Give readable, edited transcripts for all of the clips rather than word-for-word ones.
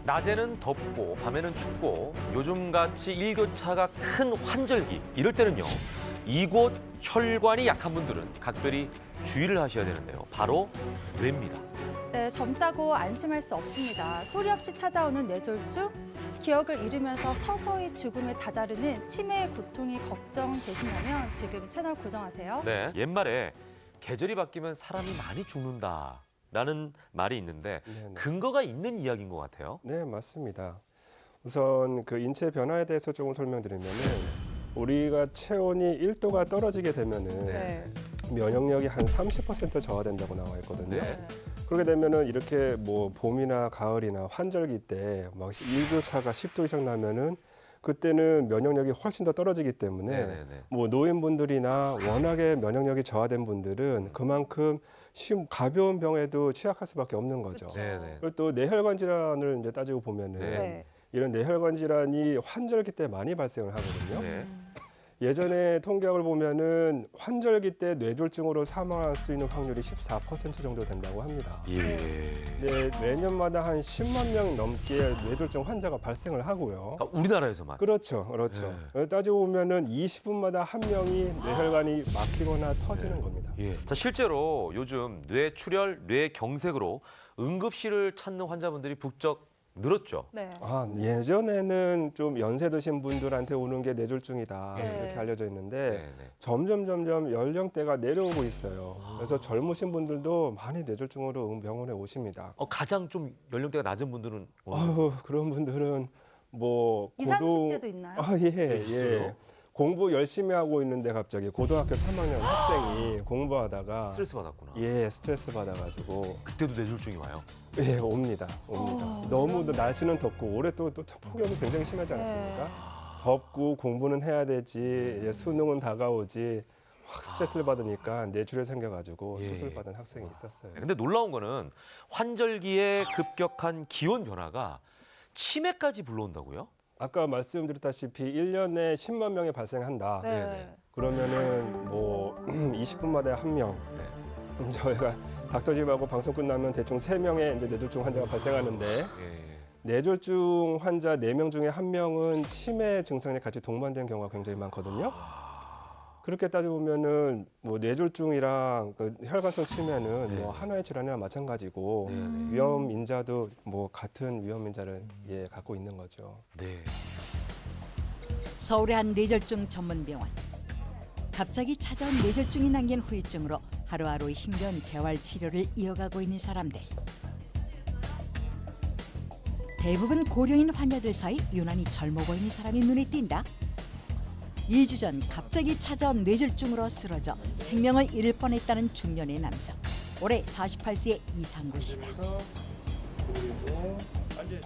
낮에는 덥고 밤에는 춥고 요즘같이 일교차가 큰 환절기 이럴 때는요. 이곳 혈관이 약한 분들은 각별히 주의를 하셔야 되는데요. 바로 뇌입니다. 네, 젊다고 안심할 수 없습니다. 소리 없이 찾아오는 뇌졸중, 기억을 잃으면서 서서히 죽음에 다다르는 치매의 고통이 걱정되신다면 지금 채널 고정하세요. 네, 옛말에 계절이 바뀌면 사람이 많이 죽는다라는 말이 있는데 네네. 근거가 있는 이야기인 것 같아요. 네, 맞습니다. 우선 그 인체 변화에 대해서 조금 설명드리면은 우리가 체온이 1도가 떨어지게 되면은 네. 면역력이 한 30% 저하된다고 나와 있거든요. 네. 그렇게 되면은 이렇게 뭐 봄이나 가을이나 환절기 때 막 일교차가 10도 이상 나면은 그때는 면역력이 훨씬 더 떨어지기 때문에 네네네. 뭐 노인분들이나 워낙에 면역력이 저하된 분들은 그만큼 가벼운 병에도 취약할 수밖에 없는 거죠. 그쵸. 네네. 그리고 또 뇌혈관 질환을 이제 따지고 보면은 네. 네. 이런 뇌혈관 질환이 환절기 때 많이 발생을 하거든요. 네. 예전에 통계학을 보면은 환절기 때 뇌졸중으로 사망할 수 있는 확률이 14% 정도 된다고 합니다. 예. 네, 매년마다 한 10만 명 넘게 뇌졸중 환자가 발생을 하고요. 아, 우리나라에서만. 그렇죠, 그렇죠. 따지고 보면은 20분마다 한 명이 뇌혈관이 막히거나 터지는 겁니다. 예. 자, 실제로 요즘 뇌출혈, 뇌경색으로 응급실을 찾는 환자분들이 부쩍 늘었죠. 네. 아, 예전에는 좀 연세 드신 분들한테 오는 게 뇌졸중이다 네. 이렇게 알려져 있는데 네네. 점점 연령대가 내려오고 있어요. 그래서 젊으신 분들도 많이 뇌졸중으로 병원에 오십니다. 가장 좀 연령대가 낮은 분들은 아유, 그런 분들은 뭐 20, 30대도 있나요? 아, 예, 있어요? 예. 공부 열심히 하고 있는데 갑자기 고등학교 3학년 학생이 공부하다가 스트레스 받았구나. 예, 스트레스 받아가지고 그때도 뇌졸중이 와요. 예, 옵니다. 너무 날씨는 덥고 올해 또 폭염이 굉장히 심하지 네. 않습니까? 덥고 공부는 해야 되지, 이제 수능은 다가오지, 확 스트레스를 받으니까 뇌출혈 생겨가지고 예. 수술 받은 학생이 있었어요. 근데 놀라운 거는 환절기에 급격한 기온 변화가 치매까지 불러온다고요? 아까 말씀드렸다시피 1년에 10만 명이 발생한다. 네. 네네. 그러면은 뭐 20분마다 한 명. 네. 그럼 저희가 닥터집하고 방송 끝나면 대충 3명의 이제 뇌졸중 환자가 발생하는데 예. 뇌졸중 환자 4명 중에 1명은 치매 증상에 같이 동반된 경우가 굉장히 많거든요. 그렇게 따지고 보면은 뭐 뇌졸중이랑 그 혈관성 치매는 네. 뭐 하나의 질환이나 마찬가지고 네네. 위험 인자도 뭐 같은 위험 인자를 예, 갖고 있는 거죠. 네. 서울의 한 뇌졸중 전문 병원. 갑자기 찾아온 뇌졸중이 남긴 후유증으로 하루하루 힘겨운 재활 치료를 이어가고 있는 사람들. 대부분 고령인 환자들 사이 유난히 젊어 보이는 사람이 눈에 띈다. 2주 전 갑자기 찾아온 뇌졸중으로 쓰러져 생명을 잃을 뻔했다는 중년의 남성. 올해 48세의 이상구 씨다.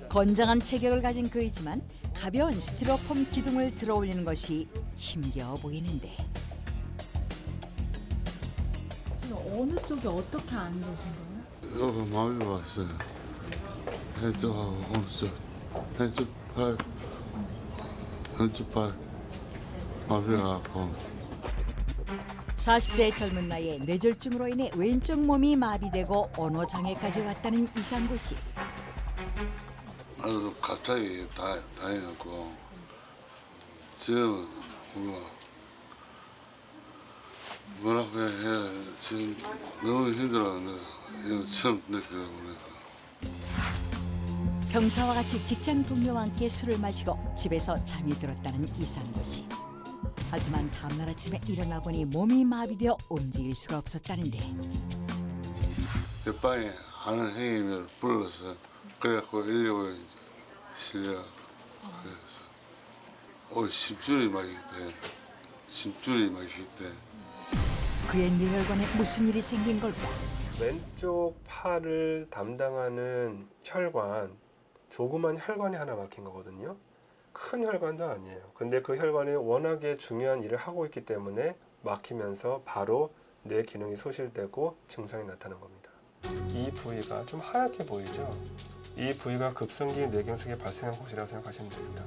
건장한 체격을 가진 그이지만 가벼운 스티로폼 기둥을 들어올리는 것이 힘겨워 보이는데. 지금 어느 쪽에 어떻게 안 되신 거예요? 여기 마비 왔어요. 왼쪽하고 오른쪽, 왼쪽 팔 마비가 아파. 40대 젊은 나이에 뇌졸중으로 인해 왼쪽 몸이 마비되고 언어 장애까지 왔다는 이상구 씨. 나도 갑자기 다해갖고 지금 뭐라고 해야 지금 너무 힘들었는데 이거 처음 느껴보니까. 평소와 같이 직장 동료와 함께 술을 마시고 집에서 잠이 들었다는 이상구 씨. 하지만 다음날 아침에 일어나 보니 몸이 마비되어 움직일 수가 없었다는데. 옆방에 아는 형님을 불러서 그래갖고 119에 실려 그래서 심줄이 막히대. 그의 뇌혈관에 무슨 일이 생긴 걸까? 왼쪽 팔을 담당하는 혈관, 조그만 혈관이 하나 막힌 거거든요. 큰 혈관도 아니에요. 근데 그 혈관이 워낙에 중요한 일을 하고 있기 때문에 막히면서 바로 뇌 기능이 소실되고 증상이 나타난 겁니다. 이 부위가 좀 하얗게 보이죠? 이 부위가 급성기 뇌경색이 발생한 곳이라고 생각하시면 됩니다.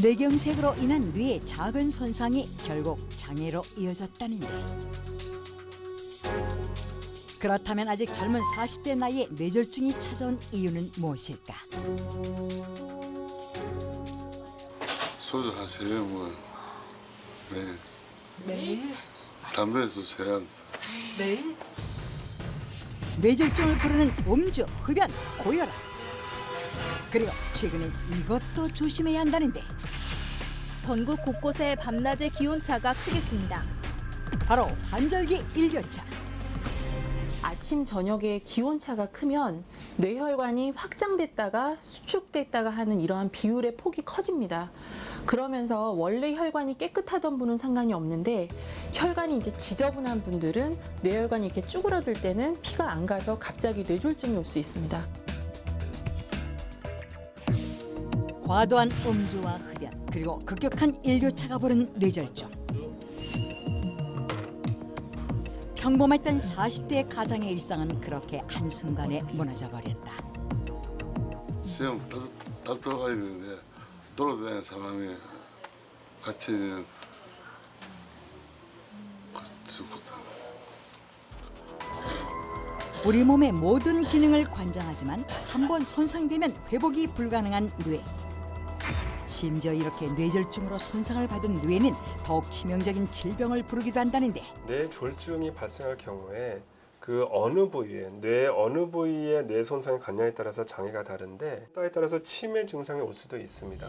뇌경색으로 인한 뇌의 작은 손상이 결국 장애로 이어졌다는데. 그렇다면 아직 젊은 40대 나이에 뇌졸중이 찾아온 이유는 무엇일까? 소주 한 3병 먹어요. 매일. 매일? 담배도 제한. 매일? 뇌졸중을 부르는 음주, 흡연, 고혈압. 그리고 최근엔 이것도 조심해야 한다는데 전국 곳곳에 밤낮의 기온차가 크겠습니다. 바로 환절기 일교차. 아침 저녁에 기온차가 크면 뇌혈관이 확장됐다가 수축됐다가 하는 이러한 비율의 폭이 커집니다. 그러면서 원래 혈관이 깨끗하던 분은 상관이 없는데 혈관이 이제 지저분한 분들은 뇌혈관이 이렇게 쭈그러들 때는 피가 안 가서 갑자기 뇌졸중이 올 수 있습니다. 과도한 음주와 흡연 그리고 급격한 일교차가 부른 뇌졸중. 평범했던 40대 가장의 일상은 그렇게 한순간에 무너져 버렸다. 시험 답답하게 되는데 돌아다니는 사람이 같이 있는 그것부터 우리 몸의 모든 기능을 관장하지만 한번 손상되면 회복이 불가능한 뇌. 심지어 이렇게 뇌졸중으로 손상을 받은 뇌는 더욱 치명적인 질병을 부르기도 한다는데 뇌졸중이 발생할 경우에 그 어느 부위에 뇌 어느 부위에 뇌 손상이 갔냐에 따라서 장애가 다른데 때에 따라서 치매 증상이 올 수도 있습니다.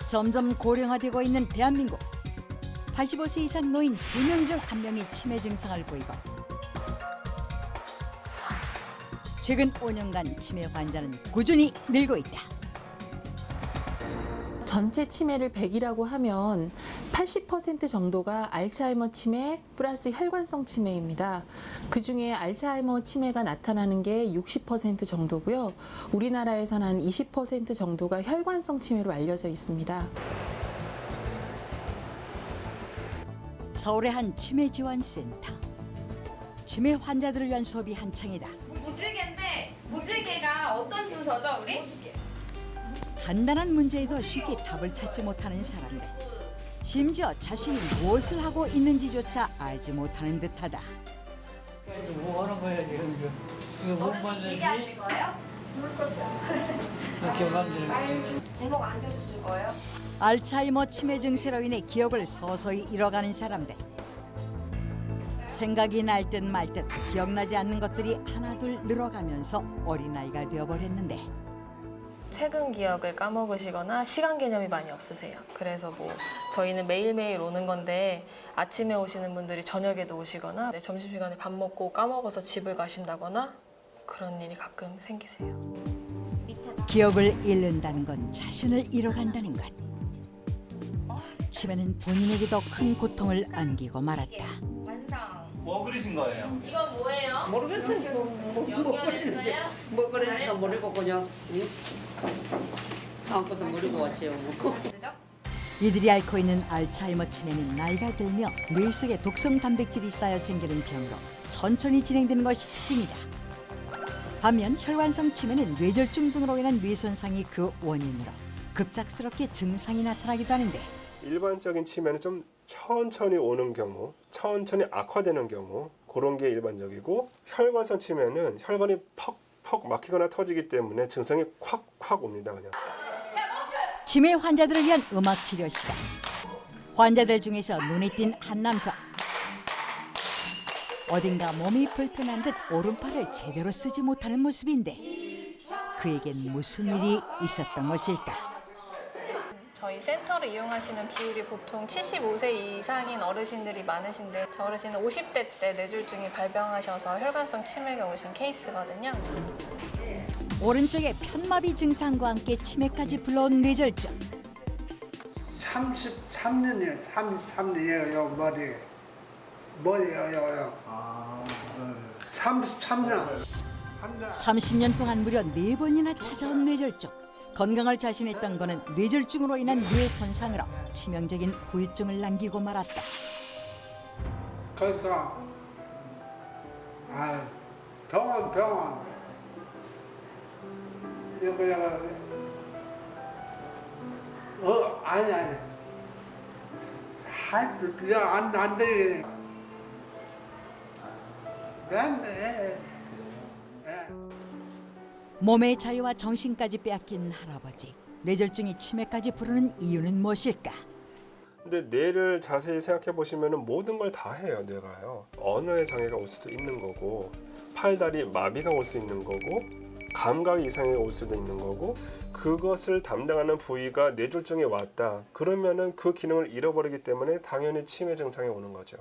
점점 고령화되고 있는 대한민국. 85세 이상 노인 2명 중 1명이 치매 증상을 보이고 최근 5년간 치매 환자는 꾸준히 늘고 있다. 전체 치매를 100이라고 하면 80% 정도가 알츠하이머 치매 플러스 혈관성 치매입니다. 그중에 알츠하이머 치매가 나타나는 게 60% 정도고요. 우리나라에서는 한 20% 정도가 혈관성 치매로 알려져 있습니다. 서울의 한 치매 지원센터. 치매 환자들을 위한 수업이 한창이다. 무지개인데 무지개가 어떤 순서죠, 우리? 간단한 문제에도 쉽게 답을 찾지 못하는 사람들. 심지어 자신이 무엇을 하고 있는지조차 알지 못하는 듯하다. 뭐 하는 거야 지금 이거 못 어르신 봤는지 길게 하실 거예요? 저렇게 만드는 제목 안 줘주실 거예요? 알츠하이머 치매 증세로 인해 기억을 서서히 잃어가는 사람들. 생각이 날 듯 말 듯 기억나지 않는 것들이 하나둘 늘어가면서 어린아이가 되어버렸는데 최근 기억을 까먹으시거나 시간 개념이 많이 없으세요. 그래서 뭐 저희는 매일매일 오는 건데 아침에 오시는 분들이 저녁에도 오시거나 점심시간에 밥 먹고 까먹어서 집을 가신다거나 그런 일이 가끔 생기세요. 기억을 잃는다는 건 자신을 잃어간다는 것. 치매는 본인에게도 큰 고통을 안기고 말았다. 완성. 뭐 그리신 거예요? 이건 뭐예요? 모르겠어요. 뭐 그랬는지 뭐 그랬는지 모르고 그냥 아무것도 모르고 왔어요. 이들이 앓고 있는 알츠하이머 치매는 나이가 들며 뇌 속에 독성 단백질이 쌓여 생기는 병으로 천천히 진행되는 것이 특징이다. 반면 혈관성 치매는 뇌졸중 등으로 인한 뇌 손상이 그 원인으로 급작스럽게 증상이 나타나기도 하는데 일반적인 치매는 좀 천천히 오는 경우, 천천히 악화되는 경우 그런 게 일반적이고 혈관성 치매는 혈관이 퍽퍽 막히거나 터지기 때문에 증상이 콱콱 옵니다. 그냥. 치매 환자들을 위한 음악 치료 시간. 환자들 중에서 눈에 띈 한 남성. 어딘가 몸이 불편한 듯 오른팔을 제대로 쓰지 못하는 모습인데 그에겐 무슨 일이 있었던 것일까? 저희 센터를 이용하시는 비율이 보통 75세 이상인 어르신들이 많으신데 저 어르신은 50대 때 뇌졸중이 발병하셔서 혈관성 치매가 오신 케이스거든요. 오른쪽에 편마비 증상과 함께 치매까지 불러온 뇌졸중. 33년이에요. 33년이에요. 머리요. 33년. 30년 동안 무려 4번이나 찾아온 뇌졸중. 건강을 자신했던 그는 뇌졸중으로 인한 뇌 손상으로 치명적인 후유증을 남기고 말았다. 그러니까 병원 이거 아니 안 돼. 네. 몸의 자유와 정신까지 빼앗긴 할아버지. 뇌졸중이 치매까지 부르는 이유는 무엇일까? 근데 뇌를 자세히 생각해 보시면 모든 걸 다 해요. 뇌가요. 언어의 장애가 올 수도 있는 거고, 팔다리 마비가 올 수 있는 거고, 감각 이상이 올 수도 있는 거고, 그것을 담당하는 부위가 뇌졸중에 왔다. 그러면은 그 기능을 잃어버리기 때문에 당연히 치매 증상이 오는 거죠.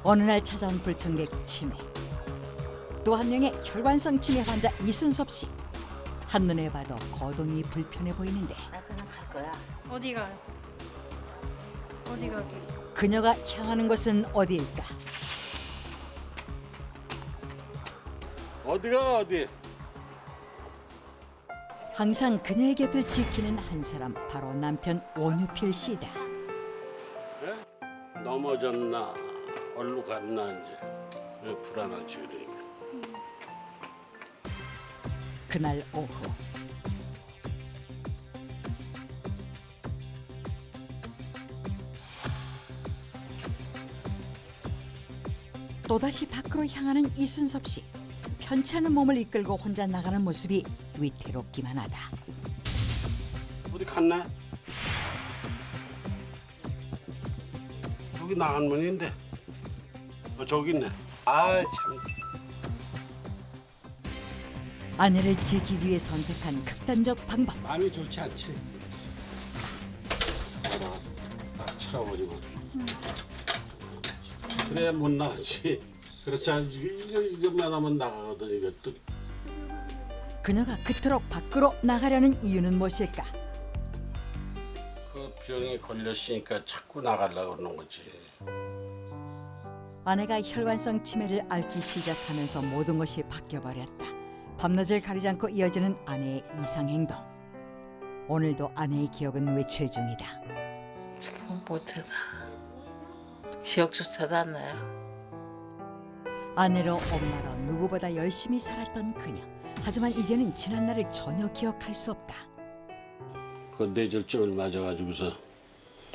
어느 날 찾아온 불청객 치매. 또 한 명의 혈관성 치매 환자 이순섭 씨. 한눈에 봐도 거동이 불편해 보이는데 나 그냥 갈 거야. 어디 가요? 어디 가기? 그녀가 향하는 곳은 어디일까? 어디가 어디? 항상 그녀의 곁을 지키는 한 사람, 바로 남편 원유필 씨다. 넘어졌나 얼로 갔나 이제 왜 불안하지 그러니까. 그날 오후 또다시 밖으로 향하는 이순섭 씨. 편치 않은 몸을 이끌고 혼자 나가는 모습이 위태롭기만 하다. 어디 갔나? 저기 나간 문인데. 저기 있네. 아 참. 아내를 지키기 위해 선택한 극단적 방법. 마음이 좋지 않지. 차버리고. 그래 못 나가지. 그렇지 않지. 이것만 하면 나가거든 이것도. 그녀가 그토록 밖으로 나가려는 이유는 무엇일까? 그 병에 걸렸으니까 자꾸 나가려고 그러는 거지. 아내가 혈관성 치매를 앓기 시작하면서 모든 것이 바뀌어버렸다. 밤낮을 가리지 않고 이어지는 아내의 이상 행동. 오늘도 아내의 기억은 외출 중이다. 지금은 못하다. 기억조차도 안 나요. 아내로 엄마로 누구보다 열심히 살았던 그녀. 하지만 이제는 지난 날을 전혀 기억할 수 없다. 그 뇌졸중을 맞아가지고서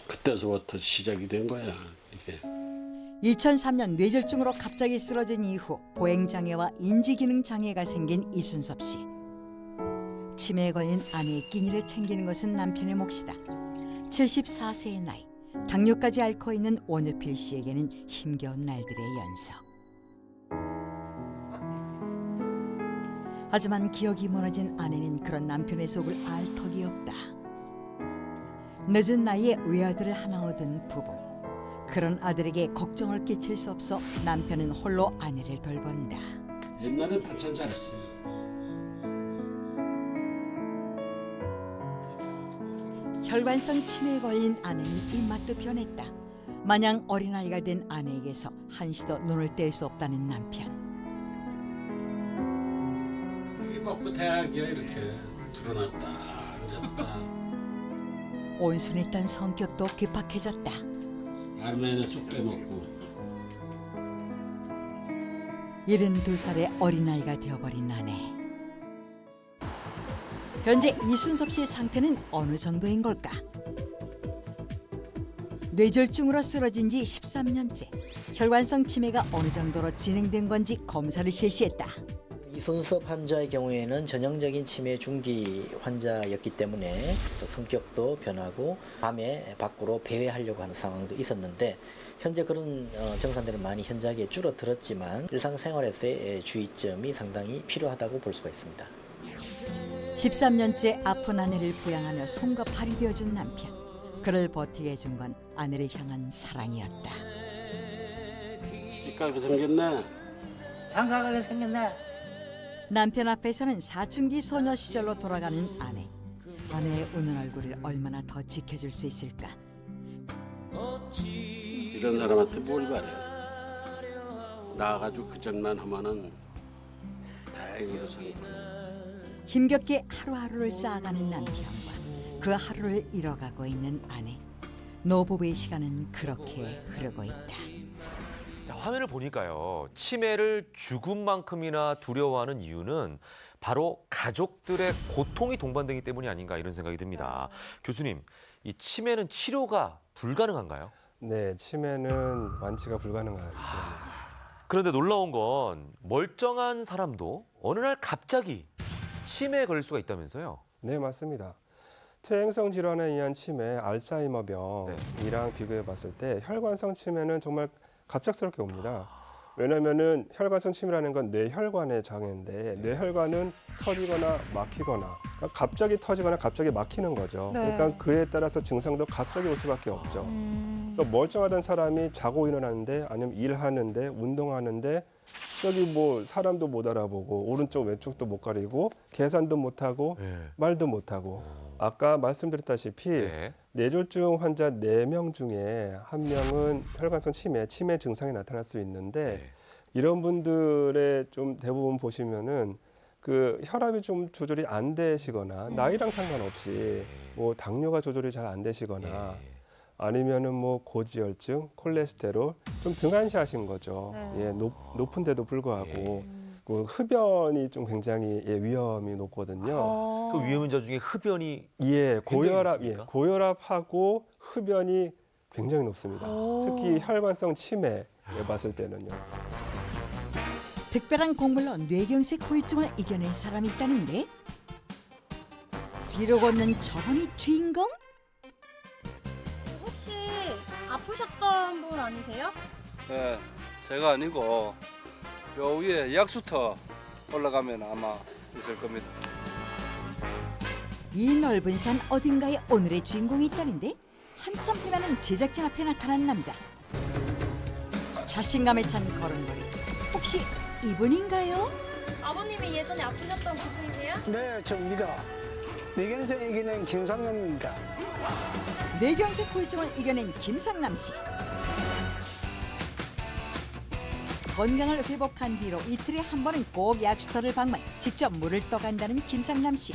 그때서부터 시작이 된 거야 이게. 2003년 뇌졸중으로 갑자기 쓰러진 이후 보행장애와 인지기능장애가 생긴 이순섭 씨. 치매에 걸린 아내의 끼니를 챙기는 것은 남편의 몫이다. 74세의 나이, 당뇨까지 앓고 있는 원유필 씨에게는 힘겨운 날들의 연속. 하지만 기억이 무너진 아내는 그런 남편의 속을 알 턱이 없다. 늦은 나이에 외아들을 하나 얻은 부부. 그런 아들에게 걱정을 끼칠 수 없어 남편은 홀로 아내를 돌본다. 옛날엔 반찬 잘했어요. 혈관성 치매에 걸린 아내는 입맛도 변했다. 마냥 어린아이가 된 아내에게서 한시도 눈을 뗄 수 없다는 남편. 이게 먹고 대학이야 이렇게 드러났다 앉았다. 온순했던 성격도 괴팍해졌다. 알면은 쪽 빼먹고. 72살의 어린아이가 되어버린 아내. 현재 이순섭 씨의 상태는 어느 정도인 걸까? 뇌졸중으로 쓰러진 지 13년째. 혈관성 치매가 어느 정도로 진행된 건지 검사를 실시했다. 이순섭 환자의 경우에는 전형적인 치매 중기 환자였기 때문에 성격도 변하고 밤에 밖으로 배회하려고 하는 상황도 있었는데 현재 그런 증상들은 많이 현저하게 줄어들었지만 일상생활에서의 주의점이 상당히 필요하다고 볼 수가 있습니다. 13년째 아픈 아내를 부양하며 손과 발이 되어준 남편. 그를 버티게 해준 건 아내를 향한 사랑이었다. 시집가게 생겼네. 장가가게 생겼네. 남편 앞에서는 사춘기 소녀 시절로 돌아가는 아내. 아내의 우는 얼굴을 얼마나 더 지켜줄 수 있을까? 이런 사람한테 뭘 바래. 나가가지고 그 짓만 하면은 다행으로 생각해. 힘겹게 하루하루를 쌓아가는 남편과 그 하루를 잃어가고 있는 아내. 노부부의 시간은 그렇게 흐르고 있다. 자, 화면을 보니까요. 치매를 죽음만큼이나 두려워하는 이유는 바로 가족들의 고통이 동반되기 때문이 아닌가 이런 생각이 듭니다. 교수님, 이 치매는 치료가 불가능한가요? 네, 치매는 완치가 불가능한 질환입니다. 그런데 놀라운 건 멀쩡한 사람도 어느 날 갑자기 치매에 걸릴 수가 있다면서요? 네, 맞습니다. 퇴행성 질환에 의한 치매, 알츠하이머병이랑 비교해 봤을 때 혈관성 치매는 정말 갑작스럽게 옵니다. 왜냐면은 혈관성 치매라는 건 뇌혈관의 장애인데 뇌혈관은 터지거나 막히거나 그러니까 갑자기 터지거나 갑자기 막히는 거죠. 네. 그러니까 그에 따라서 증상도 갑자기 올 수밖에 없죠. 그래서 멀쩡하던 사람이 자고 일어나는데 아니면 일하는데 운동하는데 저기 뭐 사람도 못 알아보고 오른쪽 왼쪽도 못 가리고 계산도 못하고 말도 못하고 아까 말씀드렸다시피 뇌졸중 환자 4명 중에 1명은 혈관성 치매 증상이 나타날 수 있는데 이런 분들의 좀 대부분 보시면은 그 혈압이 좀 조절이 안 되시거나 나이랑 상관없이 뭐 당뇨가 조절이 잘 안 되시거나 아니면은 뭐 고지혈증, 콜레스테롤 좀 등한시하신 거죠. 예, 높은데도 불구하고 그 흡연이 좀 굉장히 위험이 높거든요. 그 위험인자 중에 흡연이 고혈압하고 흡연이 굉장히 높습니다. 특히 혈관성 치매에 봤을 때는요. 특별한 곡물로 뇌경색 후유증을 이겨낸 사람이 있다는데 뒤로 걷는 저분이 주인공? 혹시 아프셨던 분 아니세요? 네, 제가 아니고 요 위에 약수터 올라가면 아마 있을 겁니다. 이 넓은 산 어딘가에 오늘의 주인공이 있다는데 한참 해가는 제작진 앞에 나타난 남자. 자신감에 찬 걸음걸이. 혹시 이분인가요? 아버님이 예전에 아프셨던 그분이세요? 네, 접니다. 뇌경색 이기는 김상남입니다. 뇌경색 후유증을 이겨낸 김상남 씨. 건강을 회복한 뒤로 이틀에 한 번은 꼭 약수터를 방문, 직접 물을 떠간다는 김상남 씨.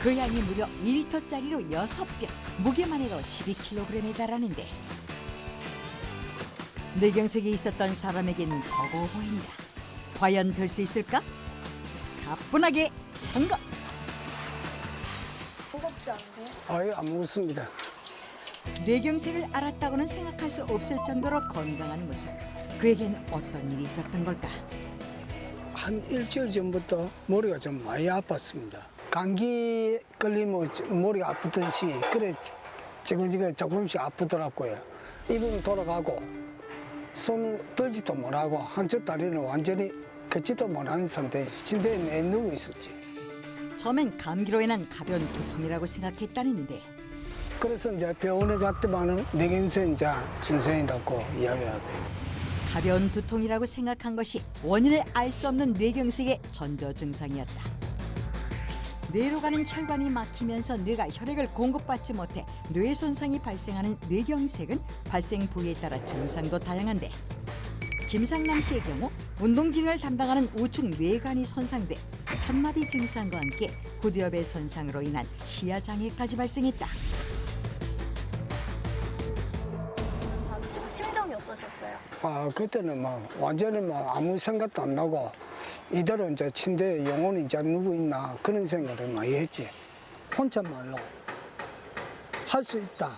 그 양이 무려 2리터짜리로 6병, 무게만 해도 12kg에 달하는데 뇌경색이 있었던 사람에겐 버거워 보인다. 과연 될 수 있을까? 가뿐하게 성공! 무겁지 않으세요? 아유, 안 무섭습니다. 뇌경색을 알았다고는 생각할 수 없을 정도로 건강한 모습. 그에겐 어떤 일이 있었던 걸까? 한 일주일 전부터 머리가 좀 많이 아팠습니다. 감기 걸리면 머리가 아프던 시기, 그래 지금 조금씩 아프더라고요. 입은 돌아가고 손을 들지도 못하고 한쪽 다리는 완전히 걷지도 못하는 상태, 침대에 내 누워 있었지. 처음엔 감기로 인한 가벼운 두통이라고 생각했다는데 그래서 이제 병원에 갔더만은 뇌경색 이제 증상이라고 이야기하고요. 가벼운 두통이라고 생각한 것이 원인을 알 수 없는 뇌경색의 전조 증상이었다. 뇌로 가는 혈관이 막히면서 뇌가 혈액을 공급받지 못해 뇌 손상이 발생하는 뇌경색은 발생 부위에 따라 증상도 다양한데 김상남 씨의 경우 운동 기능을 담당하는 우측 뇌관이 손상돼 현마비 증상과 함께 구두엽의 손상으로 인한 시야 장애까지 발생했다. 심정이 어떠셨어요? 아, 그때는 완전히 아무 생각도 안 나고 이대로 이제 침대에 영혼이 이제 누구 있나 그런 생각을 많이 했지. 혼잣말로 할 수 있다.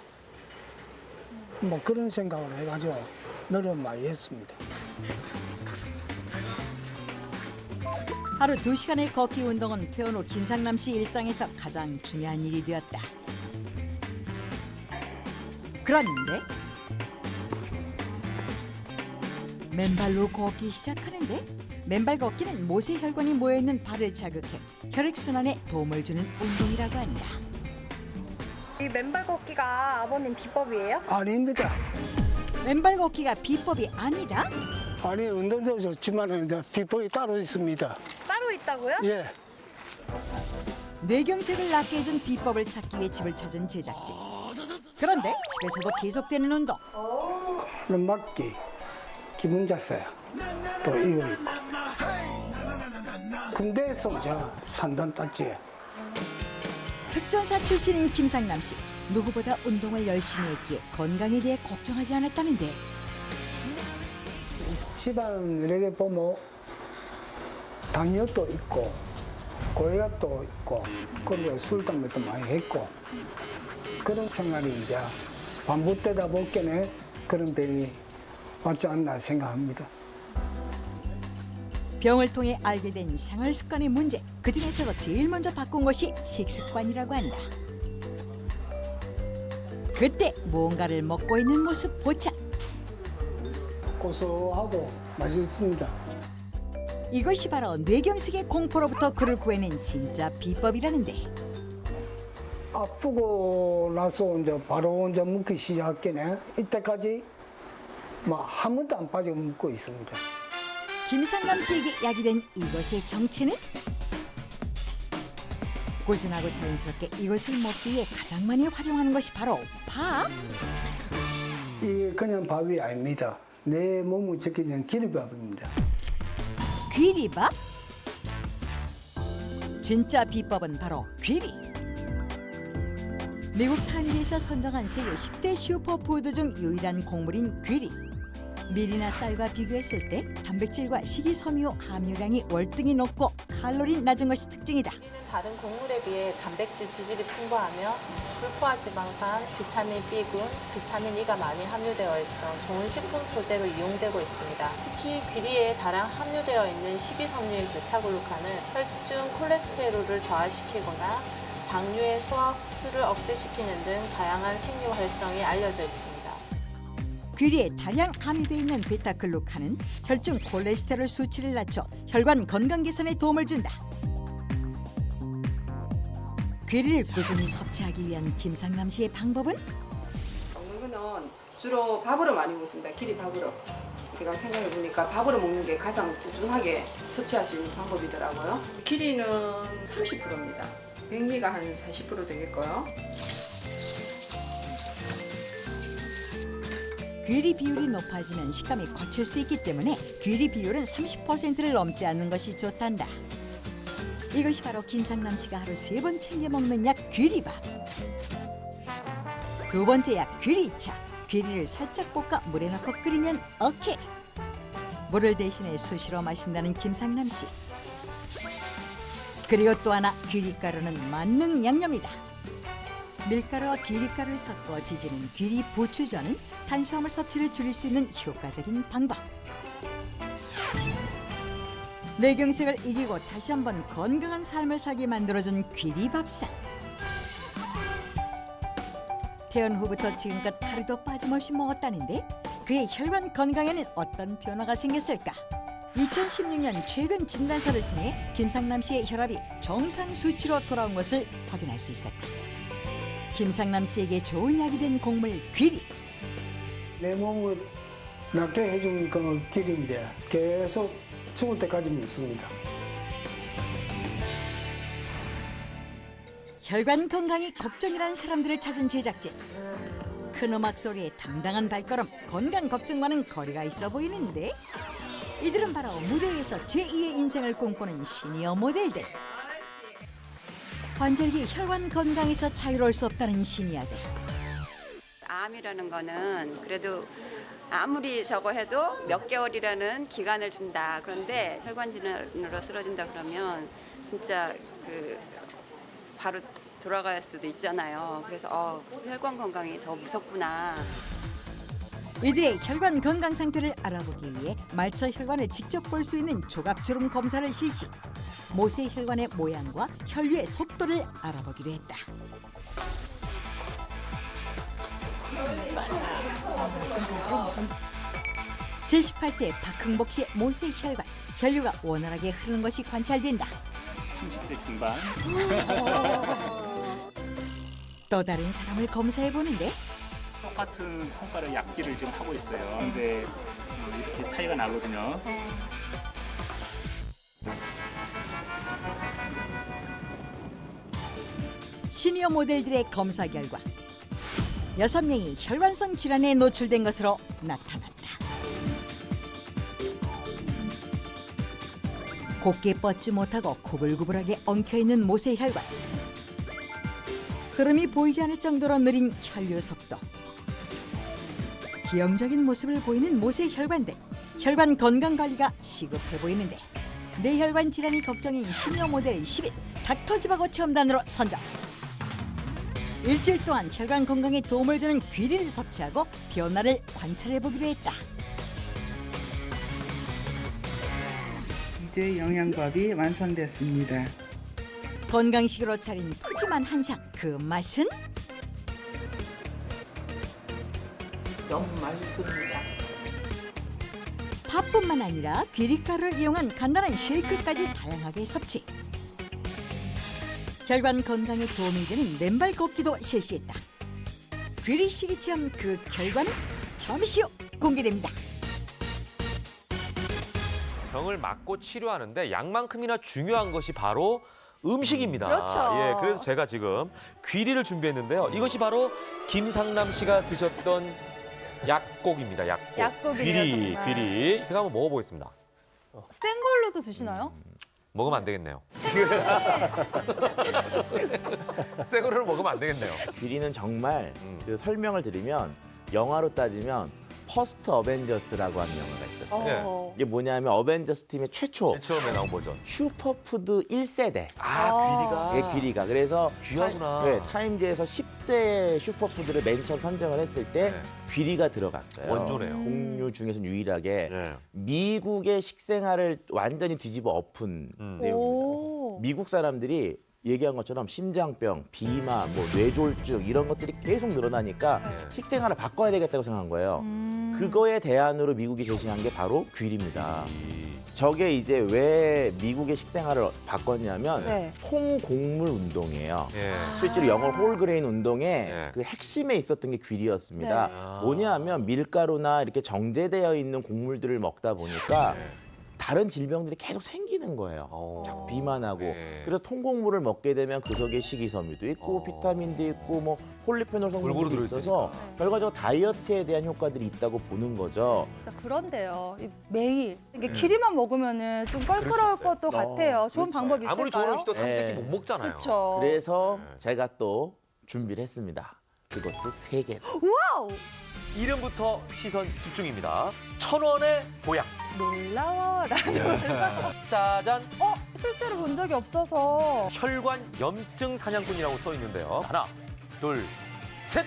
뭐 그런 생각을 해가지고 노력 많이 했습니다. 하루 2시간의 걷기 운동은 퇴원 후 김상남 씨 일상에서 가장 중요한 일이 되었다. 그런데 맨발로 걷기 시작하는데 맨발 걷기는 모세혈관이 모여있는 발을 자극해 혈액순환에 도움을 주는 운동이라고 한다. 이 맨발 걷기가 아버님 비법이에요? 아닙니다. 맨발 걷기가 비법이 아니다? 아니, 운동도 좋지만 비법이 따로 있습니다. 따로 있다고요? 예. 뇌경색을 낫게 해준 비법을 찾기 위해 집을 찾은 제작진. 그런데 집에서도 계속되는 운동. 맞기, 기분 잤어요. 또 이거 있고. 군대에서 이제 산단 땄지. 특전사 출신인 김상남 씨. 누구보다 운동을 열심히 했기에 건강에 대해 걱정하지 않았다는데 집안에게 보면 당뇨도 있고 고혈압도 있고 그리고 술 담배도 많이 했고 그런 생활이 이제 반복되다 보기에 그런 병이 왔지 않나 생각합니다. 병을 통해 알게 된 생활 습관의 문제, 그중에서도 제일 먼저 바꾼 것이 식습관이라고 한다. 그때 무언가를 먹고 있는 모습 포착. 고소하고 맛있습니다. 이것이 바로 뇌경색의 공포로부터 그를 구해낸 진짜 비법이라는데. 아프고 나서 이제 바로 이제 먹기 시작했네. 이때까지 뭐 한 번도 안 빠지고 먹고 있습니다. 김상남 씨에게 약이 된 이것의 정체는? 꾸준하고 자연스럽게 이것을 먹기 위해 가장 많이 활용하는 것이 바로 밥. 이게 그냥 밥이 아닙니다. 내 몸을 지키는 기름밥입니다. 귀리밥? 진짜 비법은 바로 귀리. 미국 타임즈에서 선정한 세계 10대 슈퍼푸드 중 유일한 곡물인 귀리. 밀이나 쌀과 비교했을 때 단백질과 식이섬유 함유량이 월등히 높고 칼로리 낮은 것이 특징이다. 다른 곡물에 비해 단백질 지질이 풍부하며 불포화 지방산, 비타민 B군, 비타민 E가 많이 함유되어 있어 좋은 식품 소재로 이용되고 있습니다. 특히 귀리에 다량 함유되어 있는 식이섬유인 베타글루칸은 혈중 콜레스테롤을 저하시키거나 당류의 소화 흡수를 억제시키는 등 다양한 생리 활성이 알려져 있습니다. 귀리에 다량 함유되어 있는 베타글루칸은 혈중 콜레스테롤 수치를 낮춰 혈관 건강 개선에 도움을 준다. 귀리를 꾸준히 섭취하기 위한 김상남 씨의 방법은? 먹는 거는 주로 밥으로 많이 먹습니다. 귀리 밥으로. 제가 생각해 보니까 밥으로 먹는 게 가장 꾸준하게 섭취할 수 있는 방법이더라고요. 귀리는 30%입니다. 백미가 한 40% 되겠고요. 귀리 비율이 높아지면 식감이 거칠 수 있기 때문에 귀리 비율은 30%를 넘지 않는 것이 좋단다. 이것이 바로 김상남 씨가 하루 3번 챙겨 먹는 약 귀리밥. 두 번째 약 귀리차. 귀리를 살짝 볶아 물에 넣고 끓이면 오케이. 물을 대신에 수시로 마신다는 김상남 씨. 그리고 또 하나 귀리가루는 만능 양념이다. 밀가루와 귀리가루를 섞어 지지는 귀리 부추전은 탄수화물 섭취를 줄일 수 있는 효과적인 방법. 뇌경색을 이기고 다시 한번 건강한 삶을 살게 만들어준 귀리밥상. 태어난 후부터 지금껏 하루도 빠짐없이 먹었다는데 그의 혈관 건강에는 어떤 변화가 생겼을까? 2016년 최근 진단서를 통해 김상남 씨의 혈압이 정상 수치로 돌아온 것을 확인할 수 있었다. 김상남 씨에게 좋은 약이 된 곡물 귀리. 내 몸을 낫게 해주는 그 길인데 계속 죽을 때까지 먹습니다. 혈관 건강이 걱정이라는 사람들을 찾은 제작진. 큰 음악 소리에 당당한 발걸음, 건강 걱정과는 거리가 있어 보이는데 이들은 바로 무대에서 제2의 인생을 꿈꾸는 시니어 모델들. 관절기 혈관 건강에서 자유로울 수 없다는 시니어들. 암이라는 거는 그래도 아무리 저거 해도 몇 개월이라는 기간을 준다. 그런데 혈관 질환으로 쓰러진다 그러면 진짜 바로 돌아갈 수도 있잖아요. 그래서 혈관 건강이 더 무섭구나. 이들의 혈관 건강 상태를 알아보기 위해 말초 혈관을 직접 볼 수 있는 조각주름 검사를 실시. 모세 혈관의 모양과 혈류의 속도를 알아보기로 했다. (78세) 박흥복 씨의 모세 혈관. 혈류가 원활하게 흐르는 것이 관찰된다. 30대 중반. 또 다른 사람을 검사해 보는데 똑같은 성과를 약기를 지금 하고 있어요. 근데 이렇게 차이가 나거든요. 시니어 모델들의 검사 결과 6명이 혈관성 질환에 노출된 것으로 나타났다. 곱게 뻗지 못하고 구불구불하게 엉켜있는 모세 혈관. 흐름이 보이지 않을 정도로 느린 혈류 속도. 기형적인 모습을 보이는 모세 혈관들. 혈관 건강관리가 시급해 보이는데 뇌혈관 질환이 걱정인 시니어 모델 10인 닥터집하고 체험단으로 선정. 일주일 동안 혈관 건강에 도움을 주는 귀리를 섭취하고 변화를 관찰해 보기로 했다. 이제 영양밥이 완성됐습니다. 건강식으로 차린 푸짐한 한상, 그 맛은? 너무 맛있습니다. 밥뿐만 아니라 귀리가루를 이용한 간단한 쉐이크까지 다양하게 섭취. 혈관 건강에 도움이 되는 맨발 걷기도 실시했다. 귀리식이 체험 그 결과는 잠시 후 공개됩니다. 병을 막고 치료하는데 약만큼이나 중요한 것이 바로 음식입니다. 그렇죠. 예, 그래서 제가 지금 귀리를 준비했는데요. 이것이 바로 김상남 씨가 드셨던 약곡입니다. 약곡. 약곡이네요, 정말. 귀리. 제가 한번 먹어보겠습니다. 센 걸로도 드시나요? 먹으면 안 되겠네요. 새 거를 먹으면 안 되겠네요. 귀리는 정말 그 설명을 드리면 영화로 따지면 퍼스트 어벤져스라고 하는 영화가 있었어요. 이게 뭐냐면 어벤져스 팀의 처음에 나온 버전. 슈퍼푸드 1세대. 귀리가. 예, 귀리가. 그래서 귀하구나. 타임즈에서 10대 슈퍼푸드를 맨 처음 선정을 했을 때 귀리가 들어갔어요. 원조네요. 곡류 중에서 유일하게 미국의 식생활을 완전히 뒤집어 엎은 내용입니다. 미국 사람들이 얘기한 것처럼 심장병, 비만, 뭐 뇌졸중 이런 것들이 계속 늘어나니까 식생활을 바꿔야 되겠다고 생각한 거예요. 그거에 대안으로 미국이 제시한 게 바로 귀리입니다. 저게 이제 왜 미국의 식생활을 바꿨냐면 통곡물 운동이에요. 실제로 영어 홀그레인 운동의 그 핵심에 있었던 게 귀리였습니다. 뭐냐면 밀가루나 이렇게 정제되어 있는 곡물들을 먹다 보니까 다른 질병들이 계속 생기는 거예요. 자꾸 비만하고. 그래서 통곡물을 먹게 되면 그 속에 식이섬유도 있고 비타민도 있고 뭐 폴리페놀 성분도 있어서 결과적으로 다이어트에 대한 효과들이 있다고 보는 거죠. 진짜 그런데요. 매일 이게 귀리만 먹으면은 좀 껄끄러울 것도 같아요. 좋은 방법이 있을까요? 아무리 좋은 음식도 삼시세끼 못 먹잖아요. 그렇죠. 그래서 제가 또 준비를 했습니다. 그것도 3개. 와우! 이름부터 시선 집중입니다. 1,000원의 보약. 놀라워라는 짜잔. 실제로 본 적이 없어서 혈관 염증 사냥꾼이라고 써 있는데요. 하나, 둘, 셋.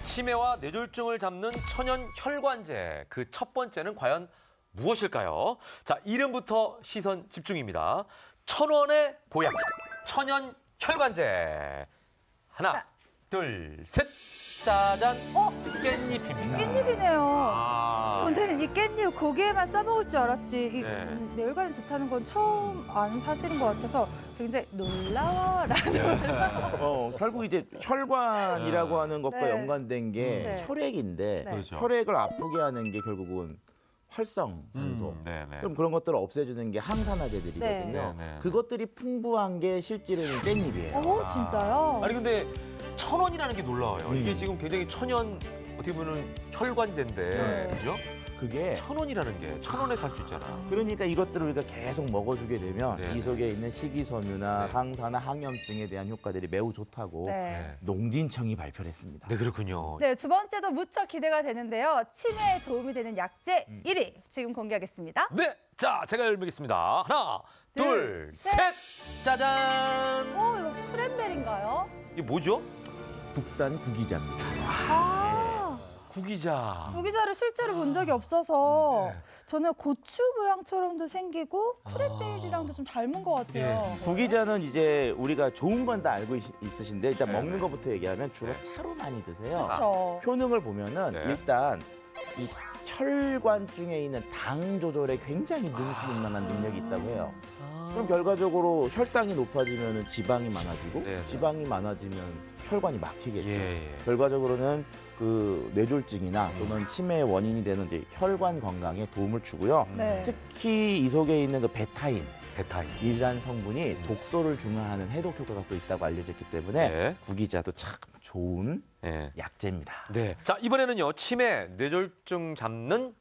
치매와 뇌졸중을 잡는 천연 혈관제. 그 첫 번째는 과연 무엇일까요? 자, 이름부터 시선 집중입니다. 1,000원의 보약. 천연 혈관제. 하나, 둘, 셋. 짜잔. 깻잎입니다. 깻잎이네요. 저는 이 깻잎 고기에만 싸먹을 줄 알았지. 이 뇌혈관이 좋다는 건 처음 아는 사실인 것 같아서 굉장히 놀라워라는. 결국 이제 혈관이라고 하는 것과 연관된 게 혈액인데 혈액을 아프게 하는 게 결국은 활성산소. 그럼 그런 것들을 없애주는 게 항산화제들이거든요. 그것들이 풍부한 게 실제로는 깻잎이에요. 진짜요? 아니 근데 1,000원이라는 게 놀라워요. 이게 지금 굉장히 천연 어떻게 보면 혈관제인데 그죠? 그게 1,000원이라는 게 1,000원에 살 수 있잖아. 그러니까 이것들을 우리가 계속 먹어주게 되면 이 속에 있는 식이섬유나 항산화, 항염증에 대한 효과들이 매우 좋다고 농진청이 발표를 했습니다. 네, 그렇군요. 네, 두 번째도 무척 기대가 되는데요. 치매에 도움이 되는 약제 1위 지금 공개하겠습니다. 네, 자 제가 열매겠습니다. 하나, 둘, 셋. 짜잔. 이거 크랜베리인가요? 이게 뭐죠? 국산 구기자입니다. 구기자. 구기자를 실제로 본 적이 없어서 저는 고추 모양처럼도 생기고 크랜베리랑도 좀 닮은 것 같아요. 구기자는 이제 우리가 좋은 건 다 알고 있으신데 일단 먹는 것부터 얘기하면 주로 차로 많이 드세요. 그쵸. 효능을 보면은 일단 이 혈관중에 있는 당 조절에 굉장히 능수능란한 능력이 있다고 해요. 그럼 결과적으로 혈당이 높아지면 지방이 많아지고 지방이 많아지면 혈관이 막히겠죠. 결과적으로는 그 뇌졸중이나 또는 치매의 원인이 되는 이제 혈관 건강에 도움을 주고요. 특히 이 속에 있는 그 베타인이라는 성분이 독소를 중화하는 해독 효과가 또 있다고 알려졌기 때문에 구기자도 참 좋은 약재입니다. 네. 자, 이번에는요. 치매, 뇌졸중 잡는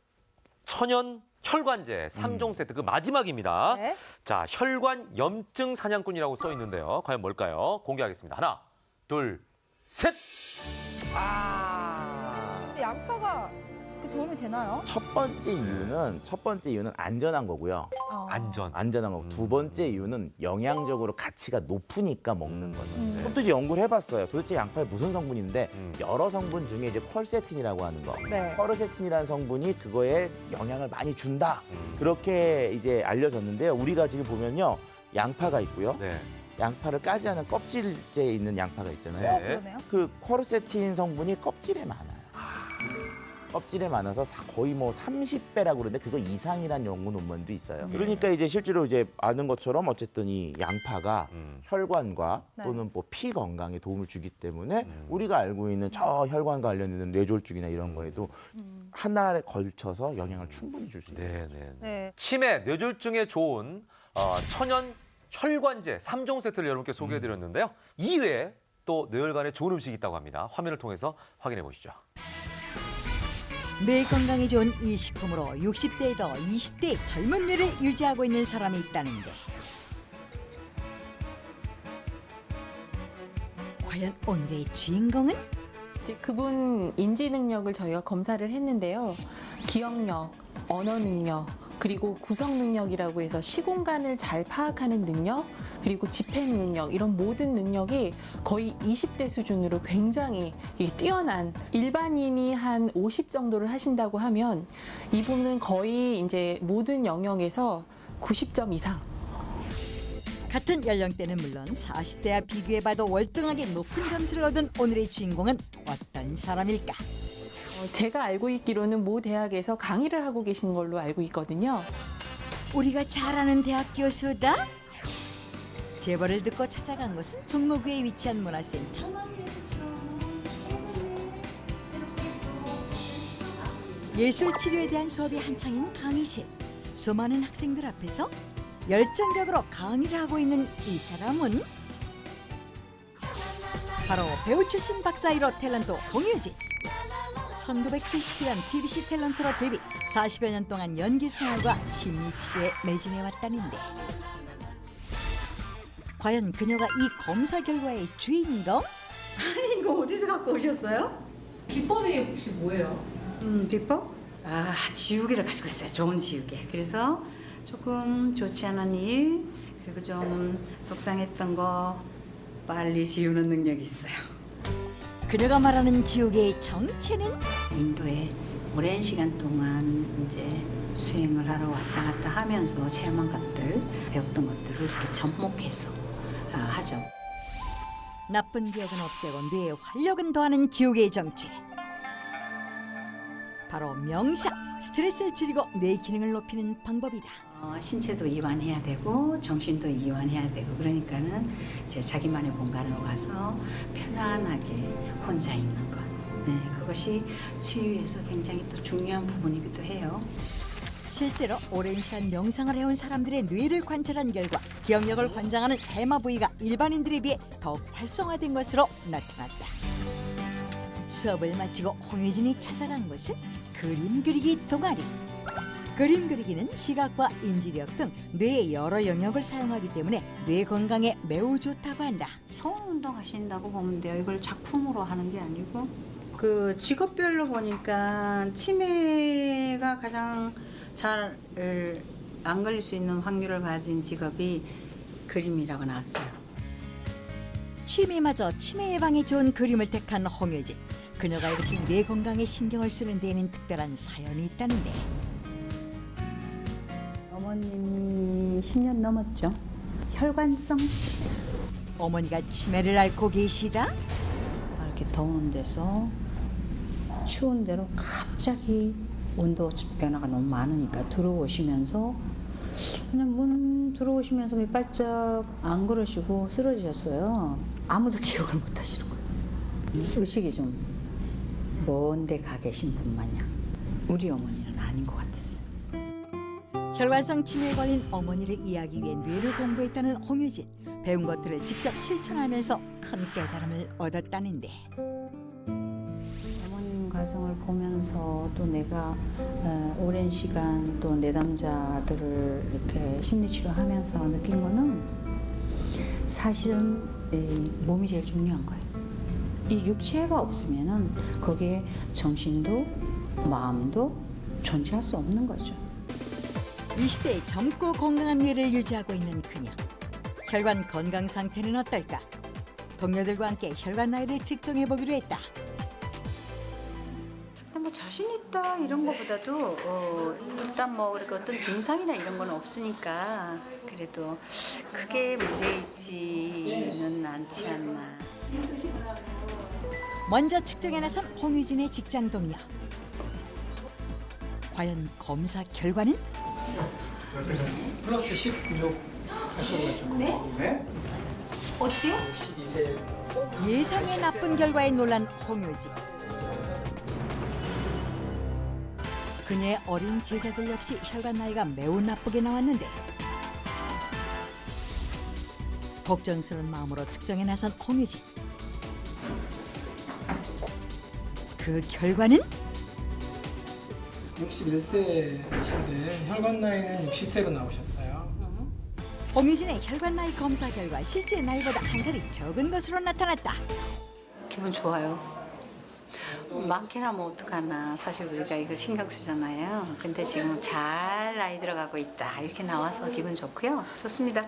천연 혈관제 3종 세트 그 마지막입니다. 자, 혈관 염증 사냥꾼이라고 써 있는데요. 과연 뭘까요? 공개하겠습니다. 하나, 둘, 셋. 근데 양파가 이렇게 도움이 되나요? 첫 번째 이유는 안전한 거고요. 안전한 거고. 두 번째 이유는 영양적으로 가치가 높으니까 먹는 거죠. 그럼 또 이제 연구를 해봤어요. 도대체 양파에 무슨 성분인데 여러 성분 중에 이제 퀄세틴이라고 하는 거. 네. 퀄세틴이라는 성분이 그거에 영향을 많이 준다. 그렇게 이제 알려졌는데요. 우리가 지금 보면요, 양파가 있고요. 양파를 까지 않은 껍질째에 있는 양파가 있잖아요. 그러네요. 그 쿼르세틴 성분이 껍질에 많아요. 껍질에 많아서 거의 뭐 30배라고 그러는데 그거 이상이라는 연구 논문도 있어요. 그러니까 이제 실제로 이제 아는 것처럼 어쨌든 이 양파가 혈관과 또는 뭐 피 건강에 도움을 주기 때문에 우리가 알고 있는 저 혈관과 관련된 뇌졸중이나 이런 거에도 하나에 걸쳐서 영향을 충분히 줄 수 있는 거죠. 네. 치매, 뇌졸중에 좋은 천연 혈관제 3종 세트를 여러분께 소개해드렸는데요. 이외에 또 뇌혈관에 좋은 음식이 있다고 합니다. 화면을 통해서 확인해 보시죠. 뇌 건강에 좋은 이 식품으로 60대에도 20대의 젊은 뇌를 유지하고 있는 사람이 있다는데 과연 오늘의 주인공은? 그분 인지 능력을 저희가 검사를 했는데요. 기억력, 언어 능력, 그리고 구성 능력이라고 해서 시공간을 잘 파악하는 능력, 그리고 집행 능력, 이런 모든 능력이 거의 20대 수준으로 굉장히 뛰어난, 일반인이 한 50 정도를 하신다고 하면 이분은 거의 이제 모든 영역에서 90점 이상. 같은 연령대는 물론 40대와 비교해봐도 월등하게 높은 점수를 얻은 오늘의 주인공은 어떤 사람일까? 제가 알고 있기로는 모 대학에서 강의를 하고 계신 걸로 알고 있거든요. 우리가 잘 아는 대학 교수다? 제보를 듣고 찾아간 곳은 종로구에 위치한 문화센터. 예술치료에 대한 수업이 한창인 강의실. 수많은 학생들 앞에서 열정적으로 강의를 하고 있는 이 사람은 바로 배우 출신 박사이로 탤런트 홍유진. 1977년 TBC 탤런트로 데뷔, 40여 년 동안 연기 생활과 심리치료에 매진해왔다는데 과연 그녀가 이 검사 결과의 주인공? 아니 이거 어디서 갖고 오셨어요? 비법이 혹시 뭐예요? 비법? 아 지우개를 가지고 있어요. 좋은 지우개. 그래서 조금 좋지 않은 일 그리고 좀 속상했던 거 빨리 지우는 능력이 있어요. 그녀가 말하는 지우개의 정체는? 인도에 오랜 시간 동안 이제 수행을 하러 왔다 갔다 하면서 체험한 것들, 배웠던 것들을 이렇게 접목해서 하죠. 나쁜 기억은 없애고 뇌에 활력은 더하는 지우개의 정체. 바로 명상, 스트레스를 줄이고 뇌 기능을 높이는 방법이다. 신체도 이완해야 되고 정신도 이완해야 되고 그러니까는 이제 자기만의 공간으로 가서 편안하게 혼자 있는 것. 네, 그것이 치유에서 굉장히 또 중요한 부분이기도 해요. 실제로 오랜 시간 명상을 해온 사람들의 뇌를 관찰한 결과 기억력을 관장하는 해마 부위가 일반인들에 비해 더욱 활성화된 것으로 나타났다. 수업을 마치고 홍유진이 찾아간 곳은 그림 그리기 동아리. 그림 그리기는 시각과 인지력 등 뇌의 여러 영역을 사용하기 때문에 뇌 건강에 매우 좋다고 한다. 손 운동 하신다고 보면 돼요. 이걸 작품으로 하는 게 아니고 그 직업별로 보니까 치매가 가장 잘 안 걸릴 수 있는 확률을 가진 직업이 그림이라고 나왔어요. 취미마저 치매 예방에 좋은 그림을 택한 홍유진. 그녀가 이렇게 뇌 건강에 신경을 쓰는 데에는 특별한 사연이 있다는데. 어머님이 10년 넘었죠. 혈관성 치매. 어머니가 치매를 앓고 계시다? 이렇게 더운 데서 추운 데로 갑자기 온도 변화가 너무 많으니까 들어오시면서 그냥 문 들어오시면서 발짝 안 걸으시고 쓰러지셨어요. 아무도 기억을 못 하시는 거예요. 의식이 좀 먼데 가 계신 분 마냥 우리 어머니는 아닌 것 같았어요. 혈관성 치매에 걸린 어머니를 이해하기 위해 뇌를 공부했다는 홍유진. 배운 것들을 직접 실천하면서 큰 깨달음을 얻었다는데. 어머님 가정을 보면서 또 내가 오랜 시간 또 내담자들을 이렇게 심리치료하면서 느낀 거는 사실은 몸이 제일 중요한 거예요. 이 육체가 없으면은 거기에 정신도 마음도 존재할 수 없는 거죠. 20대의 젊고 건강한 미를 유지하고 있는 그녀. 혈관 건강 상태는 어떨까? 동료들과 함께 혈관 나이를 측정해보기로 했다. 뭐 자신 있다 이런 거보다도 일단 뭐 그렇게 어떤 증상이나 이런 건 없으니까 그래도 크게 문제있지는 않지 않나. 먼저 측정에 나선 홍유진의 직장 동료. 과연 검사 결과는? 플러스 16 하셔가지고. 네? 어때요? 62세. 예상의 나쁜 결과에 놀란 홍유진. 그녀의 어린 제자들 역시 혈관 나이가 매우 나쁘게 나왔는데 걱정스러운 마음으로 측정에 나선 홍유진. 그 결과는? 61세이신데 혈관 나이는 60세로 나오셨어요. 홍유진의 혈관 나이 검사 결과 실제 나이보다 한 살이 적은 것으로 나타났다. 기분 좋아요. 많긴 하면 어떡하나. 사실 우리가 이거 신경 쓰잖아요. 근데 지금 잘 나이 들어가고 있다. 이렇게 나와서 기분 좋고요. 좋습니다.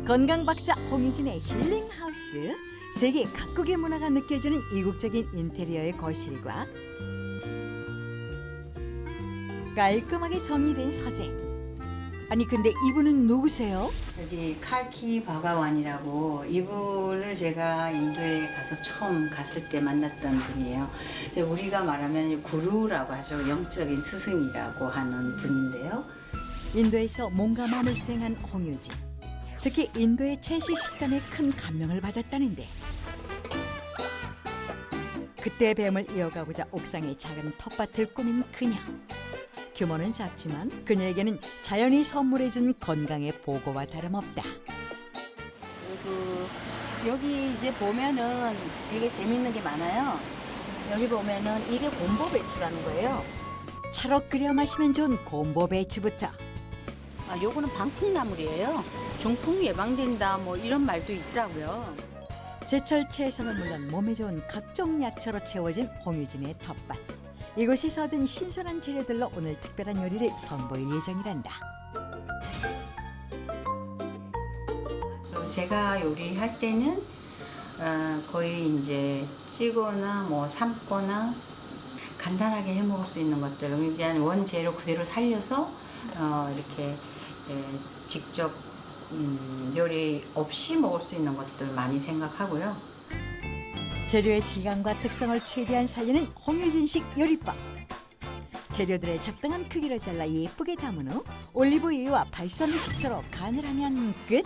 건강 박사 홍유진의 힐링 하우스. 세계 각국의 문화가 느껴지는 이국적인 인테리어의 거실과 깔끔하게 정리된 서재. 아니 근데 이분은 누구세요? 여기 칼키 바가완이라고, 이분을 제가 인도에 가서 처음 갔을 때 만났던 분이에요. 이제 우리가 말하면 구루라고 하죠. 영적인 스승이라고 하는 분인데요. 인도에서 몸과 마음을 수행한 홍유진. 특히 인도의 채식 식단에 큰 감명을 받았다는데 그때 배움을 이어가고자 옥상에 작은 텃밭을 꾸민 그녀. 규모는 작지만 그녀에게는 자연이 선물해준 건강의 보고와 다름없다. 여기 이제 보면은 되게 재밌는 게 많아요. 여기 보면은 이게 곰보 배추라는 거예요. 차로 끓여 마시면 좋은 곰보 배추부터 요거는 방풍나물이에요. 중풍 예방된다 뭐 이런 말도 있더라고요. 제철 채소는 물론 몸에 좋은 각종 약초로 채워진 홍유진의 텃밭. 이곳에서 얻은 신선한 재료들로 오늘 특별한 요리를 선보일 예정이란다. 제가 요리할 때는 거의 이제 찌거나 뭐 삶거나 간단하게 해 먹을 수 있는 것들을 그냥 원재료 그대로 살려서 이렇게 직접 요리 없이 먹을 수 있는 것들 많이 생각하고요. 재료의 질감과 특성을 최대한 살리는 홍유진식 요리법. 재료들을 적당한 크기로 잘라 예쁘게 담은 후 올리브유와 발사믹 식초로 간을 하면 끝.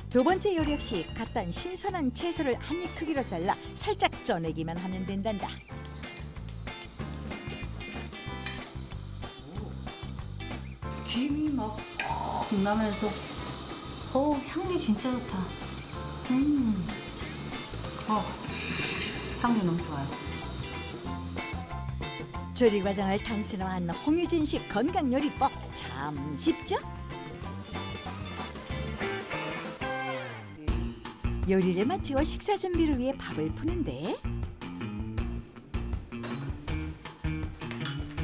두 번째 요리 역시 갓 딴 신선한 채소를 한 입 크기로 잘라 살짝 쪄내기만 하면 된단다. 김이 막 나면서 향이 진짜 좋다. 향이 너무 좋아요. 조리 과정을 단순화한 홍유진식 건강 요리법 참 쉽죠? 요리를 마치고 식사 준비를 위해 밥을 푸는데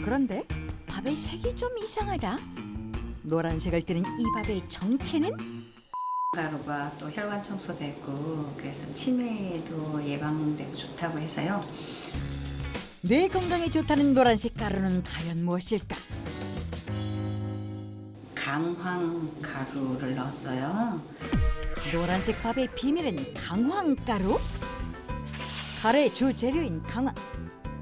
그런데 밥의 색이 좀 이상하다. 노란색을 띠는 이 밥의 정체는? 가루가 또 혈관 청소되고 그래서 치매에도 예방되고 좋다고 해서요. 뇌 건강에 좋다는 노란색 가루는 과연 무엇일까? 강황가루를 넣었어요. 노란색 밥의 비밀은 강황가루? 가래의 주 재료인 강황.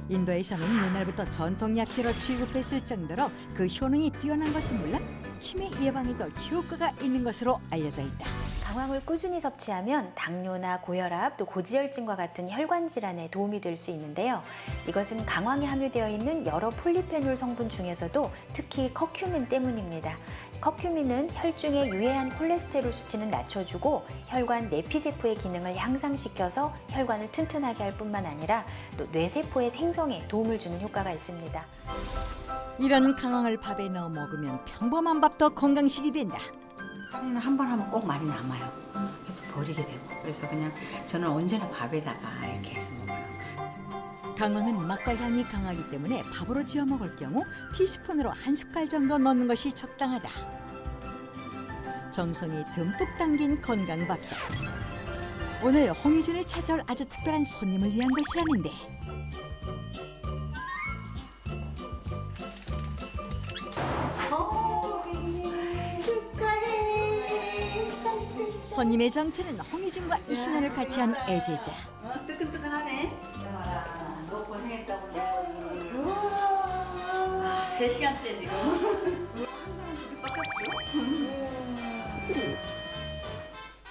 인도에서는 옛날부터 전통 약재로 취급했을 정도로 그 효능이 뛰어난 것은 물론 치매 예방에도 효과가 있는 것으로 알려져 있다. 강황을 꾸준히 섭취하면 당뇨나 고혈압, 또 고지혈증과 같은 혈관 질환에 도움이 될 수 있는데요. 이것은 강황에 함유되어 있는 여러 폴리페놀 성분 중에서도 특히 커큐민 때문입니다. 커큐민은 혈중의 유해한 콜레스테롤 수치는 낮춰주고 혈관 내피세포의 기능을 향상시켜서 혈관을 튼튼하게 할 뿐만 아니라 또 뇌세포의 생성에 도움을 주는 효과가 있습니다. 이런 강황을 밥에 넣어 먹으면 평범한 밥도 건강식이 된다. 하루에는 한 번 하면 꼭 많이 남아요. 그래서 버리게 되고 그래서 그냥 저는 언제나 밥에다가 이렇게 해서 먹어요. 강황은 맛과 향이 강하기 때문에 밥으로 지어 먹을 경우 티스푼으로 한 숟갈 정도 넣는 것이 적당하다. 정성이 듬뿍 담긴 건강 밥상. 오늘 홍유진을 찾아올 아주 특별한 손님을 위한 것이라는데 손님의 정체는 홍유진과 20년을 같이 한 애제자. 뜨끈뜨끈하네. 너 고생했다고 해야지. 3시간째 지금.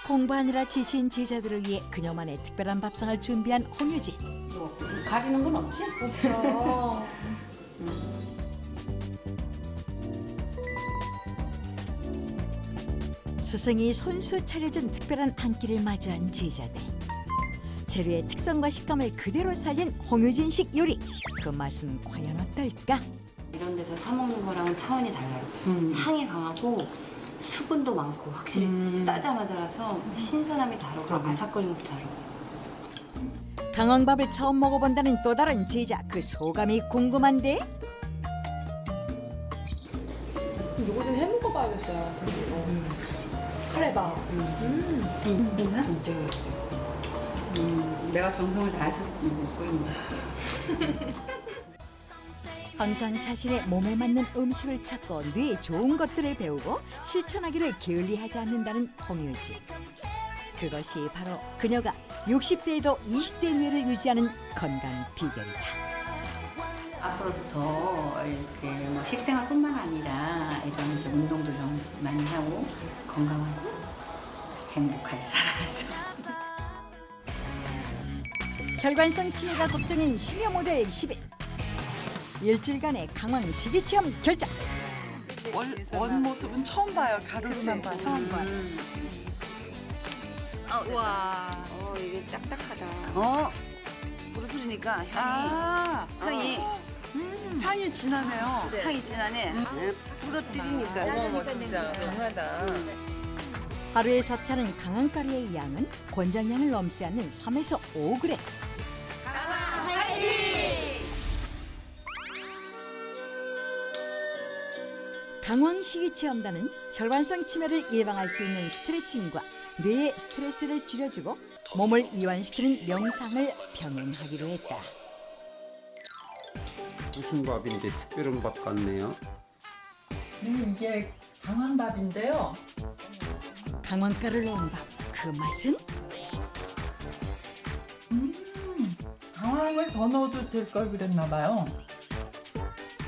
공부하느라 지친 제자들을 위해 그녀만의 특별한 밥상을 준비한 홍유진. 가리는 건 없지? 없죠. 스승이 손수 차려준 특별한 한 끼를 마주한 제자들. 재료의 특성과 식감을 그대로 살린 홍유진식 요리. 그 맛은 과연 어떨까? 이런 데서 사 먹는 거랑은 차원이 달라요. 향이 강하고 수분도 많고 확실히 따자마자라서 신선함이 다르고 아삭거리는 것도 다르고. 강황밥을 처음 먹어본다는 또 다른 제자. 그 소감이 궁금한데? 이거 좀 해먹어봐야겠어요. 카레밥. 진짜 맛있어요. 내가 정성을 다하셨으면 못 끓인다. 항상 자신의 몸에 맞는 음식을 찾고 뇌에 좋은 것들을 배우고 실천하기를 게을리하지 않는다는 홍유진. 그것이 바로 그녀가 60대에도 20대 뇌를 유지하는 건강 비결이다. 앞으로도 더 이렇게 뭐 식생활뿐만 아니라 이런 좀 운동도 좀 많이 하고 건강하고 행복하게 살아가죠. 혈관성 치매가 걱정인 시니어 모델 10일. 일주일간의 강황 식이 체험 결정. 원 모습은 처음 봐요. 가루로만 봐. 처음 봐. 와. 이게 딱딱하다. 부르짖으니까 향이 향이 진하네요. 향이 진하네. 부러뜨리니까. 어머 진짜 강하다. 하루에 섭취하는 강황가루의 양은 권장량을 넘지 않는 3에서 5g. 강황 식이 체험단은 혈관성 치매를 예방할 수 있는 스트레칭과 뇌의 스트레스를 줄여주고 몸을 이완시키는 명상을 병행하기로 했다. 무슨 밥인데 특별한 밥 같네요. 이게 강황밥인데요. 강황가루를 넣은 밥, 그 맛은? 강황을 더 넣어도 될 걸 그랬나 봐요.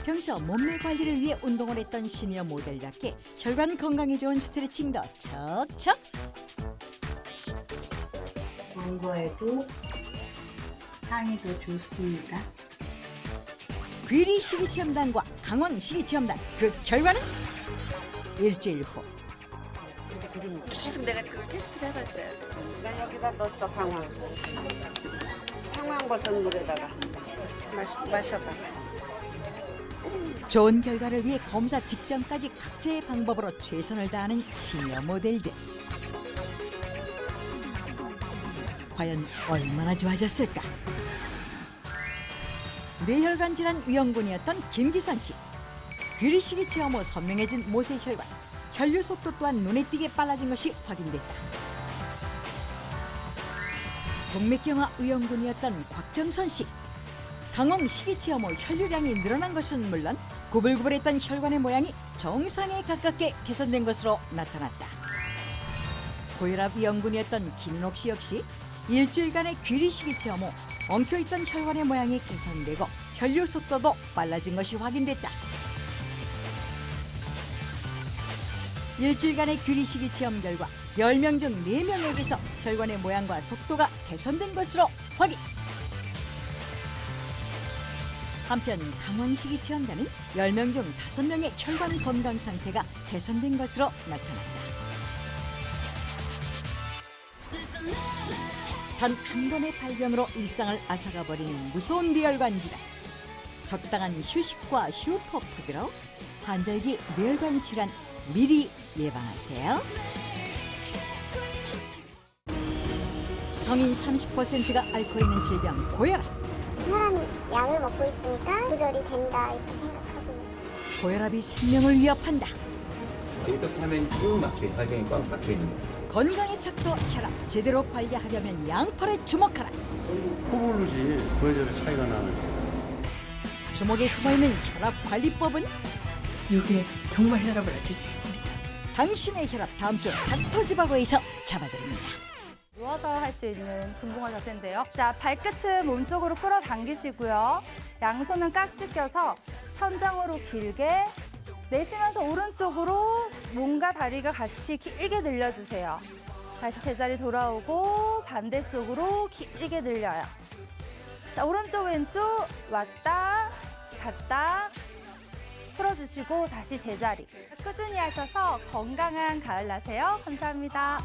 평소 몸매 관리를 위해 운동을 했던 시니어 모델답게 혈관 건강에 좋은 스트레칭도 척척. 뭔가에도 향이 더 좋습니다. 귀리 식이 체험단과 강황 식이 체험단, 그 결과는 일주일 후. 계속 내가 그걸 테스트를 해봤어요. 나 여기다 넣었어, 강황. 상황버섯 물에다가 마셔봐. 좋은 결과를 위해 검사 직전까지 각자의 방법으로 최선을 다하는 시니어 모델들. 과연 얼마나 좋아졌을까? 뇌혈관 질환 위험군이었던 김기선 씨. 귀리식이 체험 후 선명해진 모세혈관. 혈류 속도 또한 눈에 띄게 빨라진 것이 확인됐다. 동맥경화 위험군이었던 곽정선 씨. 강황 식이 체험 후 혈류량이 늘어난 것은 물론 구불구불했던 혈관의 모양이 정상에 가깝게 개선된 것으로 나타났다. 고혈압 위험군이었던 김인옥 씨 역시 일주일간의 귀리식이 체험 후 엉켜있던 혈관의 모양이 개선되고 혈류 속도도 빨라진 것이 확인됐다. 일주일간의 귀리식이 체험 결과 10명 중 4명에게서 혈관의 모양과 속도가 개선된 것으로 확인. 한편 강황식이 체험단은 10명 중 5명의 혈관 건강 상태가 개선된 것으로 나타났다. 단 한 번의 발병으로 일상을 앗아가 버리는 무서운 뇌혈관 질환. 적당한 휴식과 슈퍼푸드로 환절기 뇌혈관 질환 미리 예방하세요. 성인 30%가 앓고 있는 질병 고혈압. 사람이 약을 먹고 있으니까 조절이 된다 이렇게 생각하고. 고혈압이 생명을 위협한다. 이렇게 하면 쭉 막혀, 발경이 꽉 막혀 있는 거예요. 건강의 척도 혈압 제대로 관리하려면 양팔에 주목하라. 호불호지, 그래저래 차이가 나는. 주먹에 숨어있는 혈압 관리법은 이게 정말 혈압을 낮출 수 있습니다. 당신의 혈압 다음 주 닥터지바고에서 잡아드립니다. 누워서 할 수 있는 분봉화 자세인데요. 자, 발끝은 몸쪽으로 끌어당기시고요. 양손은 깍지 껴서 천장으로 길게 내쉬면서 오른쪽으로 몸과 다리가 같이 길게 늘려주세요. 다시 제자리 돌아오고 반대쪽으로 길게 늘려요. 자, 오른쪽 왼쪽 왔다 갔다 풀어주시고 다시 제자리. 꾸준히 하셔서 건강한 가을 나세요. 감사합니다.